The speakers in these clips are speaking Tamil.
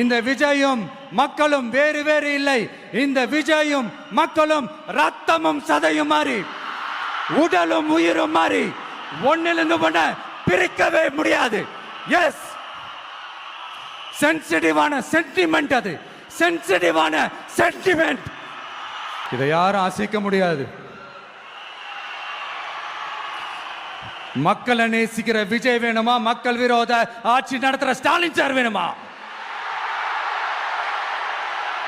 இந்த விஜயும் மக்களும் வேறு வேறு இல்லை. இந்த விஜயும் மக்களும் ரத்தமும் சதையும் மாறி உடலும் உயிரும் மாறி ஒன்னிலிருந்து ஒண்ண பிரிக்கவே முடியாது. எஸ், சென்சிட்டிவான சென்டிமெண்ட், அது சென்சிட்டிவான சென்டிமெண்ட். இதை யாரும் அசைக்க முடியாது. மக்களை நேசிக்கிற விஜய் வேணுமா? மக்கள் விரோத ஆட்சி நடத்துற ஸ்டாலின் சார் வேணுமா?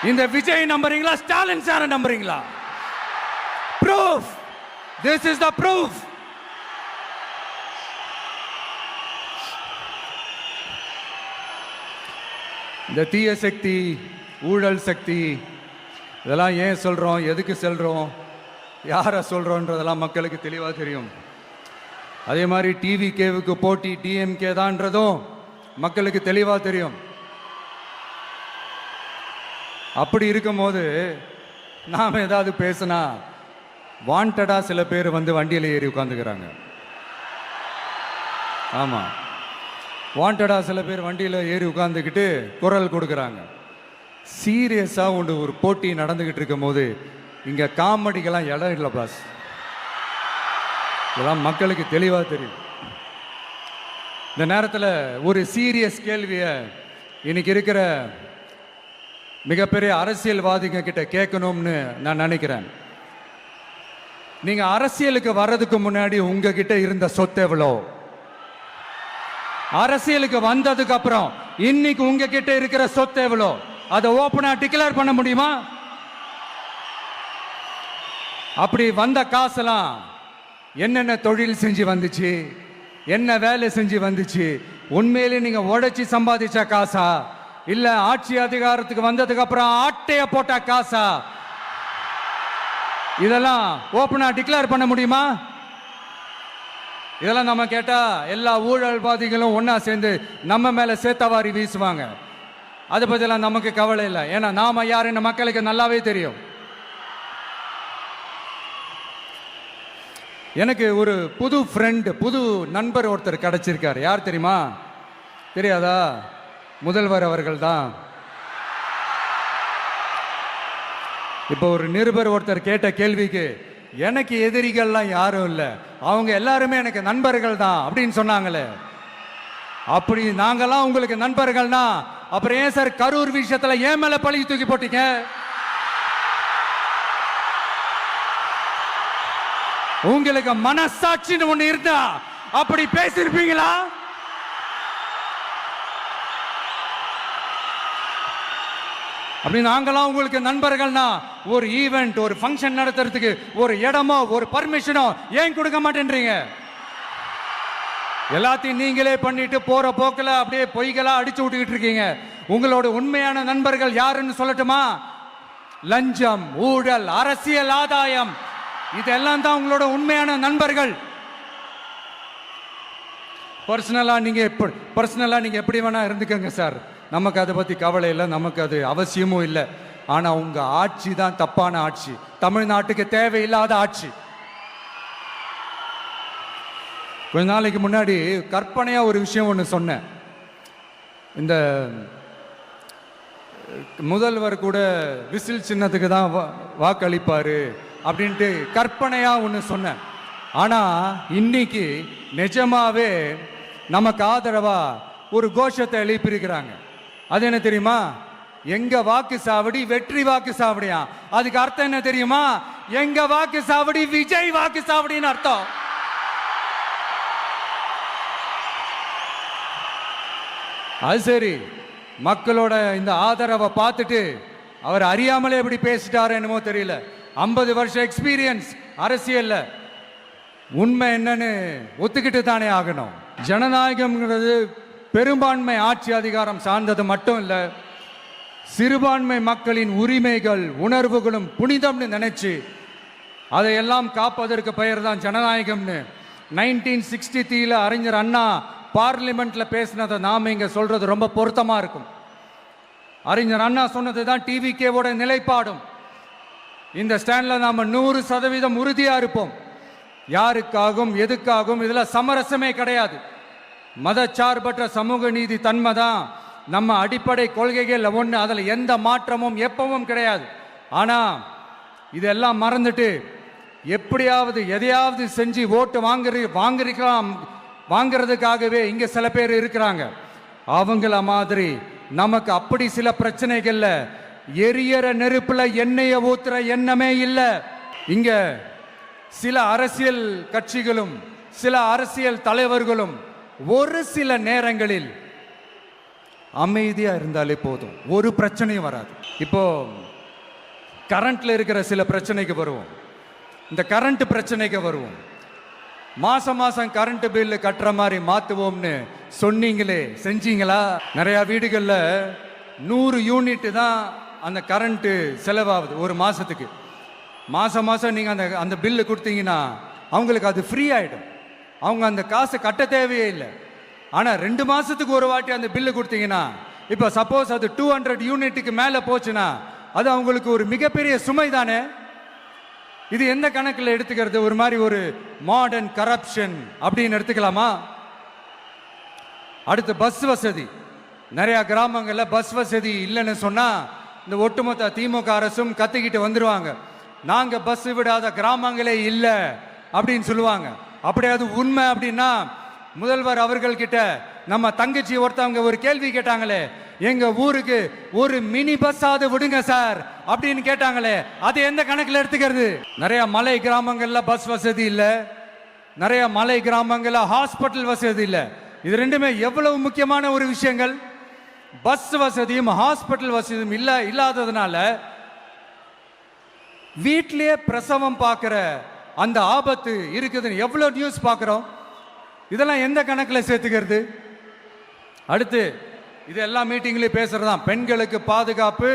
இந்த விஜய் நம்புறீங்களா? ஸ்டாலின் சார் நம்புறீங்களா? Proof, this is the proof. இந்த தீய சக்தி, ஊழல் சக்தி, இதெல்லாம் ஏன் சொல்றோம், எதுக்கு சொல்றோம், யாரை சொல்றோன்றதெல்லாம் மக்களுக்கு தெளிவாக தெரியும். அதே மாதிரி டிவிகேவுக்கு போட்டி டிஎம்கே தான்றதும் மக்களுக்கு தெளிவாக தெரியும். அப்படி இருக்கும்போது நாம் ஏதாவது பேசினா வாண்டடா சில பேர் வந்து வண்டியில் ஏறி உட்காந்துக்கிறாங்க. ஆமாம், வாண்டடா சில பேர் வண்டியில் ஏறி உட்காந்துக்கிட்டு குரல் கொடுக்குறாங்க. சீரியஸாக ஒரு போட்டி நடந்துக்கிட்டு இருக்கும் போது இங்கே காமெடிக்கெல்லாம் இடம் இல்லை பாஸ். இதெல்லாம் மக்களுக்கு தெளிவாக தெரியும். இந்த நேரத்தில் ஒரு சீரியஸ் கேள்வியை இன்னைக்கு இருக்கிற மிகப்பெரிய அரசியல்வாதிங்க கிட்ட கேட்கணும்னு நான் நினைக்கிறேன். நீங்க அரசியலுக்கு வர்றதுக்கு முன்னாடி உங்ககிட்ட இருந்த சொத்து எவ்வளோ? அரசியலுக்கு வந்ததுக்கு அப்புறம் இன்னைக்கு உங்ககிட்ட இருக்கிற சொத்து எவ்வளோ? அதை ஓப்பனா டிக்ளேர் பண்ண முடியுமா? அப்படி வந்த காசெல்லாம் என்னென்ன தொழில் செஞ்சு வந்துச்சு, என்ன வேலை செஞ்சு வந்துச்சு? உண்மையிலே நீங்க உழைச்சி சம்பாதிச்ச காசா, இல்ல ஆட்சி அதிகாரத்துக்கு வந்ததுக்கு அப்புறம் ஆட்டைய போட்ட காசா? இதெல்லாம் ஓப்பனா டிக்ளேர் பண்ண முடியுமா? இதெல்லாம் நம்ம கேட்டா எல்லா ஊழல்வாதிகளும் ஒன்னா சேர்ந்து நம்ம மேல சேத்தவாரி வீசுவாங்க. அதை பத்திலாம் நமக்கு கவலை இல்லை. ஏன்னா நாம யாருன்னு மக்களுக்கு நல்லாவே தெரியும். எனக்கு ஒரு புது ஃப்ரெண்டு, புது நண்பர் ஒருத்தர் கிடைச்சிருக்காரு. யார் தெரியுமா? தெரியாதா? முதல்வர் அவர்கள் தான். இப்போ ஒரு நிருபர் ஒருத்தர் கேட்ட கேள்விக்கு எனக்கு எதிரிகள்லாம் யாரும் இல்லை, அவங்க எல்லாருமே எனக்கு நண்பர்கள் தான் அப்படின்னு சொன்னாங்களே. அப்படி நாங்கெல்லாம் உங்களுக்கு நண்பர்கள்னா அப்புறம் ஏன் சார் கரூர் விஷயத்துல ஏன் மேல பழி தூக்கி போட்டீங்க? உங்களுக்கு மனசாட்சின்னு ஒண்ணு இருந்தா அப்படி பேசிருப்பீங்களா? அப்படி நாங்களாம் உங்களுக்கு நண்பர்கள்னா ஒரு ஈவெண்ட், ஒரு ஃபங்க்ஷன் நடத்துறதுக்கு ஒரு இடமோ ஒரு பர்மிஷனோ ஏன் கொடுக்க மாட்டேன்றீங்க? எல்லாத்தையும் நீங்களே பண்ணிட்டு போற போக்கில் அப்படியே பொய்களா அடிச்சு விட்டுக்கிட்டு இருக்கீங்க. உங்களோட உண்மையான நண்பர்கள் யாருன்னு சொல்லட்டுமா? லஞ்சம், ஊழல், அரசியல் ஆதாயம், இதெல்லாம் தான் உங்களோட உண்மையான நண்பர்கள். பர்சனலா நீங்க எப்படி வேணா இருந்துக்கங்க சார், நமக்கு அதை பத்தி கவலை இல்லை, நமக்கு அது அவசியமும் இல்லை. ஆனா உங்க ஆட்சி தான் தப்பான ஆட்சி, தமிழ்நாட்டுக்கு தேவையில்லாத ஆட்சி. கொஞ்ச நாளைக்கு முன்னாடி கற்பனையா ஒரு விஷயம் ஒன்று சொன்னேன். இந்த முதல்வர் கூட விசில் சின்னத்துக்கு தான் வாக்களிப்பாரு அப்படின்ட்டு கற்பனையா ஒன்று சொன்னேன். ஆனா இன்னைக்கு நிஜமாவே நமக்கு ஆதரவா ஒரு கோஷத்தை எழுப்பியிருக்கிறாங்க. அது என்ன தெரியுமா? எங்க வாக்கு சாவடி வெற்றி வாக்கு சாவடியா. அதுக்கு அர்த்தம் என்ன தெரியுமா? எங்க வாக்கு சாவடி விஜய் வாக்கு சாவடின்னு அர்த்தம். அது சரி, மக்களோட இந்த ஆதரவை பார்த்துட்டு அவர் அறியாமலே எப்படி பேசிட்டாரு என்னமோ தெரியல. 50 வருஷம் எக்ஸ்பீரியன்ஸ் அரசியல்ல, உண்மை என்னன்னு ஒத்துக்கிட்டு தானே ஆகணும். ஜனநாயகம்ங்கிறது பெரும்பான்மை ஆட்சி அதிகாரம் சார்ந்தது மட்டும் இல்லை, சிறுபான்மை மக்களின் உரிமைகள் உணர்வுகளும் புனிதம்னு நினைச்சு அதையெல்லாம் காப்பதற்கு பெயர் தான் ஜனநாயகம்னு 1963 அறிஞர் அண்ணா பார்லிமெண்ட்ல பேசினதை நாம இங்க சொல்றது ரொம்ப பொருத்தமா இருக்கும். அறிஞர் அண்ணா சொன்னது தான் டிவிகேவோட நிலைப்பாடும். இந்த ஸ்டாண்ட்ல நாம 100% உறுதியா இருப்போம். யாருக்காகவும் எதுக்காகவும் இதுல சமரசமே கிடையாது. மதச்சார்பற்ற சமூக நீதி தன்மை தான் நம்ம அடிப்படை கொள்கைகள் ஒன்று, அதில் எந்த மாற்றமும் எப்பவும் கிடையாது. ஆனால் இதெல்லாம் மறந்துட்டு எப்படியாவது எதையாவது செஞ்சு ஓட்டு வாங்குறதுக்காகவே இங்கே சில பேர் இருக்கிறாங்க. அவங்கள மாதிரி நமக்கு அப்படி சில பிரச்சனைகள்ல எரியற நெருப்புல எண்ணெயை ஊத்துற எண்ணமே இல்லை. இங்க சில அரசியல் கட்சிகளும் சில அரசியல் தலைவர்களும் ஒரு சில நேரங்களில் அமைதியா இருந்தாலே போதும், ஒரு பிரச்சனையும் வராது. இப்போ கரண்ட்ல இருக்கிற சில பிரச்சனைக்கு வருவோம். இந்த கரண்ட் பிரச்சனைக்கு வருவோம். மாசம் மாசம் கரண்ட் பில்லு கட்டுற மாதிரி மாத்துவோம்னு சொன்னீங்களே, செஞ்சீங்களா? நிறைய வீடுகள்ல 100 யூனிட் தான் அந்த கரண்ட் செலவாகுது ஒரு மாசத்துக்கு. மாசம் மாசம் நீங்க அந்த பில்லு கொடுத்தீங்கன்னா அவங்களுக்கு அது ஃப்ரீ ஆயிடும். அவங்க அந்த காசை கட்ட தேவையே இல்லை. ஆனா 2 மாசத்துக்கு ஒரு வாட்டி அந்த பில்லு கொடுத்தீங்கன்னா, இப்ப சப்போஸ் அது 200 யூனிட்டுக்கு மேல போச்சுன்னா அது அவங்களுக்கு ஒரு மிகப்பெரிய சுமை தானே. இது எந்த கணக்கில் எடுத்துக்கிறது? ஒரு மாதிரி ஒரு மாடர்ன் கரப்ஷன் அப்படின்னு எடுத்துக்கலாமா? அடுத்து பஸ் வசதி. நிறைய கிராமங்கள்ல பஸ் வசதி இல்லைன்னு சொன்னா இந்த ஒட்டுமொத்த திமுக அரசும் கத்திக்கிட்டு வந்துருவாங்க. நாங்க பஸ் விடாத கிராமங்களே இல்லை அப்படின்னு சொல்லுவாங்க. அப்படி அது உண்மை அப்படின்னா முதல்வர் அவர்கள் கிட்ட நம்ம தங்கச்சி ஒருத்தவங்க ஒரு கேள்வி கேட்டாங்களே, எங்க ஊருக்கு ஒரு மினி பஸ் ஆவது விடுங்க சார் அப்படின்னு கேட்டாங்களே, அது எந்த கணக்கில் எடுத்துக்கிறது? நிறைய மலை கிராமங்கள்ல பஸ் வசதி இல்லை, நிறைய மலை கிராமங்கள்ல ஹாஸ்பிட்டல் வசதி இல்லை. இது ரெண்டுமே எவ்வளவு முக்கியமான ஒரு விஷயங்கள். பஸ் வசதியும் ஹாஸ்பிட்டல் வசதியும் இல்லாததுனால வீட்டிலேயே பிரசவம் பார்க்கிற அந்த ஆபத்து இருக்குதுன்னு எவ்வளவு நியூஸ் பார்க்கிறோம். இதெல்லாம் எந்த கணக்கில் சேர்த்துக்கிறது? அடுத்து இது எல்லா மீட்டிங்லையும் பேசுறதுதான், பெண்களுக்கு பாதுகாப்பு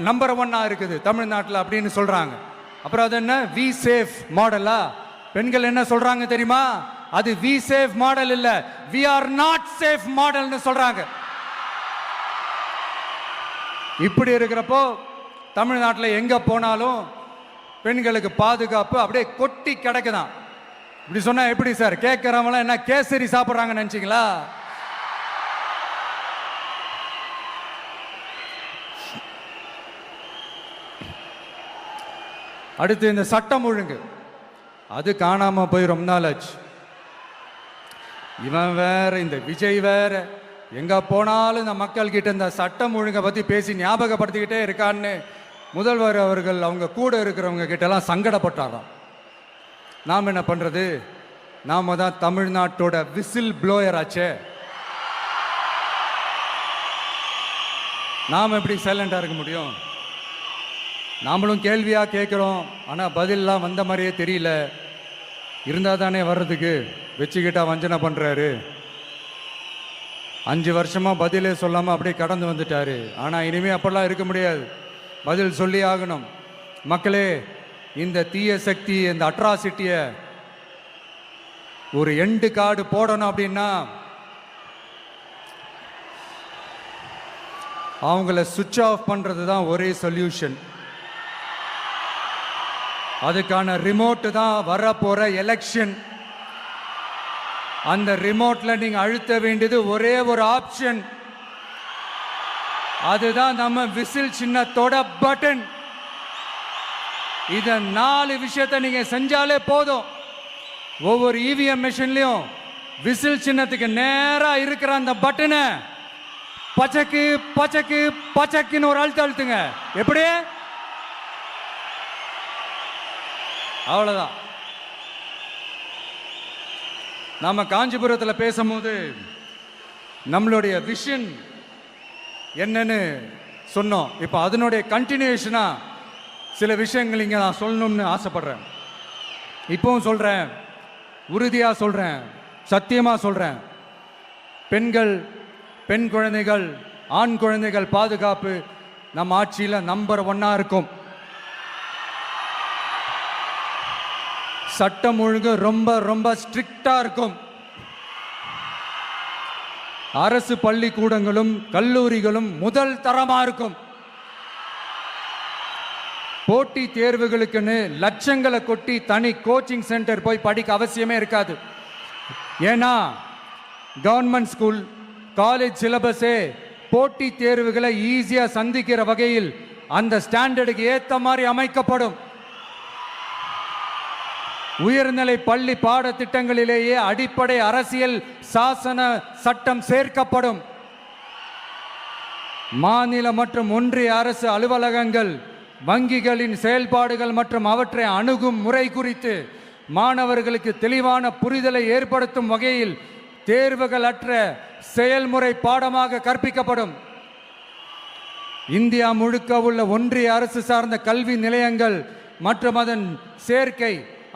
நம்பர் 1 இருக்குது தமிழ்நாட்டில் அப்படின்னு சொல்றாங்க. அப்புறம் அது என்ன வி சேஃப் மாடலா? பெண்கள் என்ன சொல்றாங்க தெரியுமா? அது வி சேஃப் மாடல் இல்ல, வி ஆர் நாட் சேஃப் மாடல்னு சொல்றாங்க. இப்படி இருக்கிறப்போ தமிழ்நாட்டில் எங்க போனாலும் பெண்களுக்கு பாதுகாப்பு அப்படியே கொட்டி கிடக்குதான். இப்படி சொன்னா எப்படி சார்? கேட்கிறவங்க என்ன கேசரி சாப்பிட்றாங்க நினைச்சீங்களா? அடுத்து இந்த சட்டம் ஒழுங்கு, அது காணாம போய் ரொம்ப நாள் ஆச்சு. இவன் வேற, இந்த விஜய் வேற, எங்க போனாலும் இந்த மக்கள் கிட்ட இந்த சட்டம் ஒழுங்கை பத்தி பேசி ஞாபகப்படுத்திக்கிட்டே இருக்கான்னு முதல்வர் அவர்கள் அவங்க கூட இருக்கிறவங்க கிட்ட எல்லாம் சங்கடப்பட்டாராம். நாம் என்ன பண்றது? நாம தான் தமிழ்நாட்டோட விசில் ப்ளோயர் ஆச்சே. நாம் எப்படி சைலண்டா இருக்க முடியும்? நாமளும் கேள்வியா கேட்கிறோம், ஆனா பதிலெல்லாம் வந்த மாதிரியே தெரியல. இருந்தா தானே வர்றதுக்கு, வச்சுக்கிட்டா வஞ்சனை பண்றாரு. 5 வருஷமா பதிலே சொல்லாம அப்படியே கடந்து வந்துட்டாரு. ஆனா இனிமே அப்பெல்லாம் இருக்க முடியாது, பதில் சொல்லி ஆகணும். மக்களே, இந்த தீய சக்தி, இந்த அட்ராசிட்டிய ஒரு எண்டு கார்டு போடணும் அப்படின்னா அவங்கள சுவிட்ச் ஆஃப் பண்றது தான் ஒரே சொல்யூஷன். அதுக்கான ரிமோட் தான் வரப்போற எலெக்ஷன். அந்த ரிமோட்ல நீங்க அழுத்த வேண்டியது ஒரே ஒரு ஆப்ஷன், அதுதான் நம்ம விசில் சின்னத்தோட பட்டன். இத 4 விஷயத்தை நீங்க செஞ்சாலே போதும். ஒவ்வொரு இவிஎம் மெஷின்லயும் விசில் சின்னத்துக்கு நேரா இருக்கிற அந்த பட்டனை பச்சக்கு பச்சக்கு பச்சக்குன்னு ஒரு அழுத்துங்க. எப்படி? அவ்வளவுதான். நாம காஞ்சிபுரத்தில் பேசும்போது நம்மளுடைய விஷன் என்னன்னு சொன்னோம். இப்போ அதனுடைய கண்டினியூஷனா சில விஷயங்கள் இங்கே நான் சொல்லணும்னு ஆசைப்படுறேன். இப்பவும் சொல்றேன், உறுதியா சொல்றேன், சத்தியமா சொல்றேன். பெண்கள், பெண் குழந்தைகள், ஆண் குழந்தைகள் பாதுகாப்பு நம்ம ஆட்சியில் நம்பர் 1 இருக்கும். சட்டம் ஒழுங்கு ரொம்ப ரொம்ப ஸ்ட்ரிக்டா இருக்கும். அரசு பள்ளிக்கூடங்களும் கல்லூரிகளும் முதல் தரமா இருக்கும். போட்டி தேர்வுகளுக்குன்னு லட்சங்களை கொட்டி தனி கோச்சிங் சென்டர் போய் படிக்க அவசியமே இருக்காது. ஏன்னா கவர்மெண்ட் ஸ்கூல், காலேஜ் சிலபஸே போட்டி தேர்வுகளை ஈஸியா சந்திக்கிற வகையில் அந்த ஸ்டாண்டர்டுக்கு ஏத்த மாதிரி அமைக்கப்படும். உயர்நிலை பள்ளி பாடத்திட்டங்களிலேயே அடிப்படை அரசியல் சாசன சட்டம் சேர்க்கப்படும். மாநில மற்றும் ஒன்றிய அரசு அலுவலகங்கள், வங்கிகளின் செயல்பாடுகள் மற்றும் அவற்றை அணுகும் முறை குறித்து மாணவர்களுக்கு தெளிவான புரிதலை ஏற்படுத்தும் வகையில் தேர்வுகள் அற்ற செயல்முறை பாடமாக கற்பிக்கப்படும். இந்தியா முழுக்க உள்ள ஒன்றிய அரசு சார்ந்த கல்வி நிலையங்கள் மற்றும் அதன் சேர்க்கை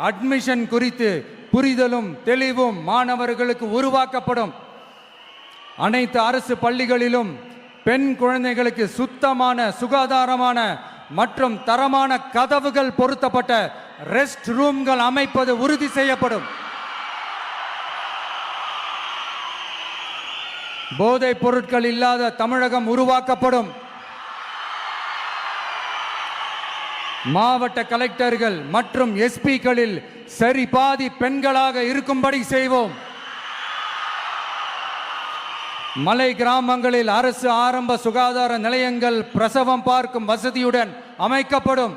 அட்மிஷன் குறித்து புரிதலும் தெளிவும் மாணவர்களுக்கு உருவாக்கப்படும். அனைத்து அரசு பள்ளிகளிலும் பெண் குழந்தைகளுக்கு சுத்தமான, சுகாதாரமான மற்றும் தரமான கதவுகள் பொருத்தப்பட்ட ரெஸ்ட் ரூம்கள் அமைப்பது உறுதி செய்யப்படும். போதைப் பொருட்கள் இல்லாத தமிழகம் உருவாக்கப்படும். மாவட்ட கலெக்டர்கள் மற்றும் எஸ்பிக்களில் சரி பாதி பெண்களாக இருக்கும்படி செய்வோம். மலை கிராமங்களில் அரசு ஆரம்ப சுகாதார நிலையங்கள் பிரசவம் பார்க்கும் வசதியுடன் அமைக்கப்படும்.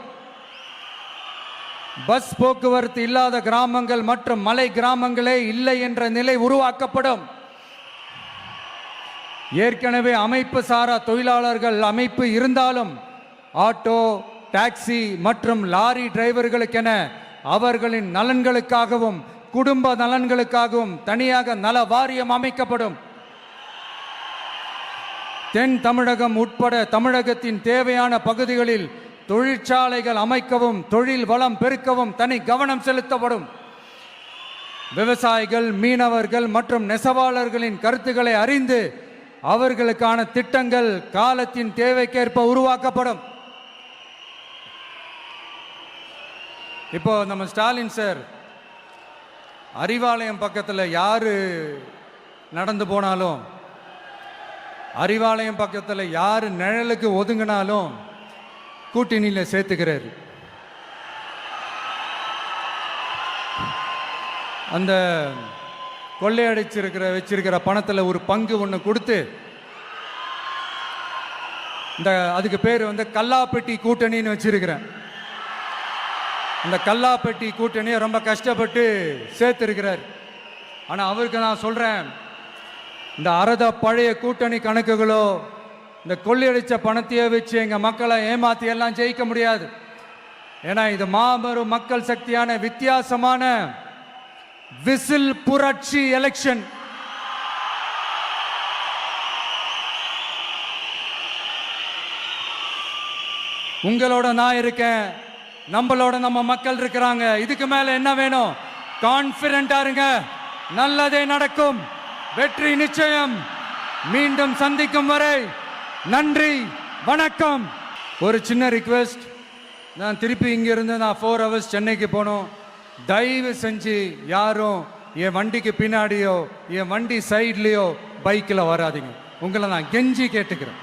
பஸ் போக்குவரத்து இல்லாத கிராமங்கள் மற்றும் மலை கிராமங்களே இல்லை என்ற நிலை உருவாக்கப்படும். ஏற்கனவே அமைப்பு சாரா தொழிலாளர்கள் அமைப்பு இருந்தாலும் ஆட்டோ, டாக்ஸி மற்றும் லாரி டிரைவர்களுக்கென அவர்களின் நலன்களுக்காகவும் குடும்ப நலன்களுக்காகவும் தனியாக நல வாரியம் அமைக்கப்படும். தென் தமிழகம் உட்பட தமிழகத்தின் தேவையான பகுதிகளில் தொழிற்சாலைகள் அமைக்கவும் தொழில் வளம் பெருக்கவும் தனி கவனம் செலுத்தப்படும். விவசாயிகள், மீனவர்கள் மற்றும் நெசவாளர்களின் கருத்துக்களை அறிந்து அவர்களுக்கான திட்டங்கள் காலத்தின் தேவைக்கேற்ப உருவாக்கப்படும். இப்போ நம்ம ஸ்டாலின் சார் அறிவாலயம் பக்கத்தில் யாரு நடந்து போனாலும், அறிவாலயம் பக்கத்தில் யாரு நிழலுக்கு ஒதுங்கினாலும் கூட்டணியில் சேர்த்துக்கிறாரு. அந்த வச்சிருக்கிற பணத்தில் ஒரு பங்கு ஒன்று கொடுத்து, இந்த அதுக்கு பேர் கல்லாப்பெட்டி கூட்டணின்னு வச்சிருக்கிறேன். இந்த கல்லாப்பெட்டி கூட்டணியை ரொம்ப கஷ்டப்பட்டு சேர்த்திருக்கிறார். ஆனால் அவருக்கு நான் சொல்றேன், இந்த அறத பழைய கூட்டணி கணக்குகளோ இந்த கொள்ளையடிச்ச பணத்தையே வச்சு எங்க மக்களை ஏமாத்தி எல்லாம் ஜெயிக்க முடியாது. ஏன்னா இது மாபெரும் மக்கள் சக்தியான வித்தியாசமான விசில் புரட்சி எலெக்ஷன். உங்களோட நான் இருக்கேன், நம்மளோட நம்ம மக்கள் இருக்கிறாங்க. இதுக்கு மேல என்ன வேணும்? கான்பிடென்டா இருங்க, நல்லதே நடக்கும், வெற்றி நிச்சயம். மீண்டும் சந்திக்கும் வரை நன்றி, வணக்கம். ஒரு சின்ன ரிக்வெஸ்ட், நான் திருப்பி இங்கிருந்து 4 hours சென்னைக்கு போகணும். தயவு செஞ்சு யாரும் என் வண்டிக்கு பின்னாடியோ என் வண்டி சைட்லேயோ பைக்கில் வராதிங்க. உங்களை நான் கெஞ்சி கேட்டுக்கிறேன்.